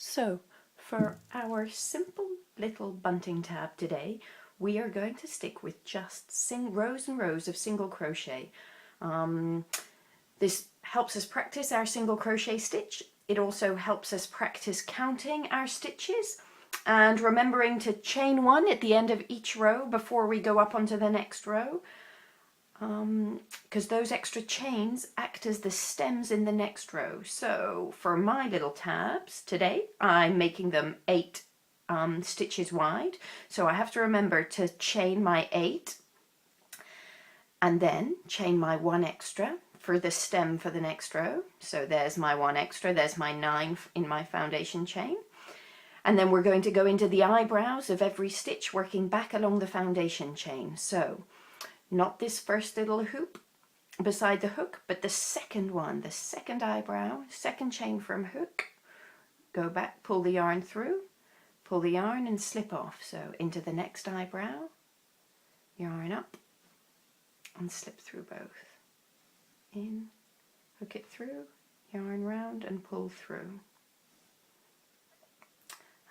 So for our simple little bunting tab today, we are going to stick with just rows and rows of single crochet. This helps us practice our single crochet stitch. It also helps us practice counting our stitches and remembering to chain one at the end of each row before we go up onto the next row. Because those extra chains act as the stems in the next row. So for my little tabs today, I'm making them 8 stitches wide. So I have to remember to chain my 8 and then chain my 1 extra for the stem for the next row. So there's my 1 extra, there's my 9 in my foundation chain. And then we're going to go into the eyebrows of every stitch, working back along the foundation chain. So not this first little hoop beside the hook, but the second one, the second eyebrow, second chain from hook. Go back, pull the yarn through, pull the yarn and slip off. So into the next eyebrow, yarn up and slip through both. In, hook it through, yarn round and pull through.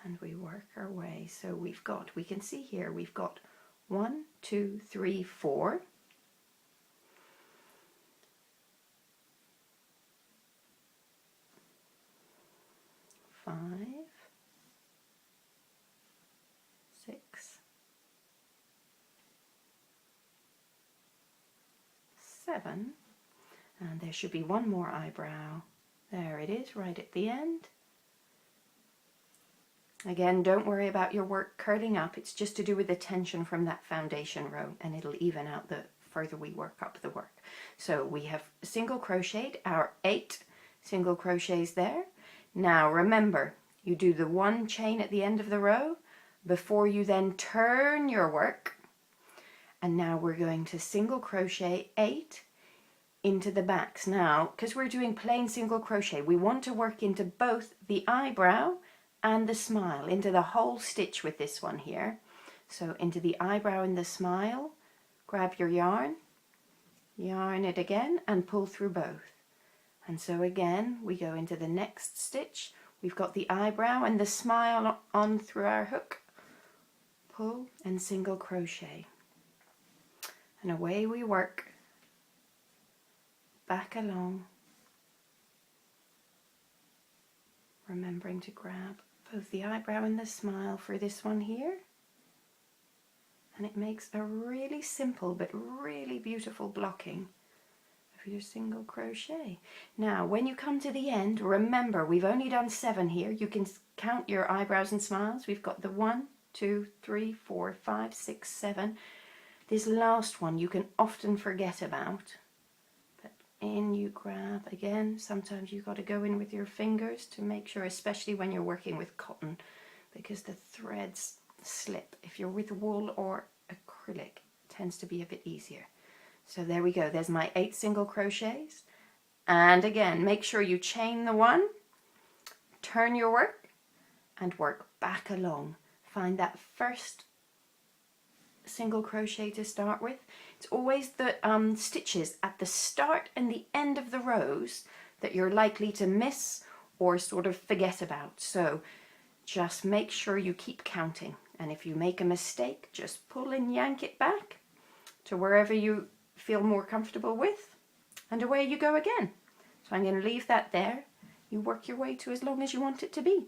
And we work our way. So we can see here, we've got 1, 2, 3, 4. 5, 6, 7, and there should be one more eyebrow. There it is, right at the end. Again, don't worry about your work curling up, it's just to do with the tension from that foundation row, and it'll even out the further we work up the work. So we have single crocheted our 8 single crochets there. Now remember, you do the 1 chain at the end of the row before you then turn your work, and now we're going to single crochet 8 into the backs. Now, because we're doing plain single crochet, we want to work into both the eyebrow and the smile, into the whole stitch with this one here. So into the eyebrow and the smile, grab your yarn it again and pull through both. And so again, we go into the next stitch. We've got the eyebrow and the smile on through our hook, pull and single crochet. And away we work, back along, remembering to grab both the eyebrow and the smile for this one here. And it makes a really simple but really beautiful blocking of your single crochet. Now when you come to the end, remember we've only done 7 here. You can count your eyebrows and smiles. We've got the 1, 2, 3, 4, 5, 6, 7. This last one you can often forget about. But in you grab again. Sometimes you've got to go in with your fingers to make sure, especially when you're working with cotton, because the threads slip. If you're with wool or acrylic, it tends to be a bit easier. So there we go, there's my 8 single crochets. And again, make sure you chain the 1, turn your work and work back along. Find that first single crochet to start with. It's always the stitches at the start and the end of the rows that you're likely to miss or sort of forget about. So just make sure you keep counting. And if you make a mistake, just pull and yank it back to wherever you feel more comfortable with, and away you go again. So I'm going to leave that there. You work your way to as long as you want it to be.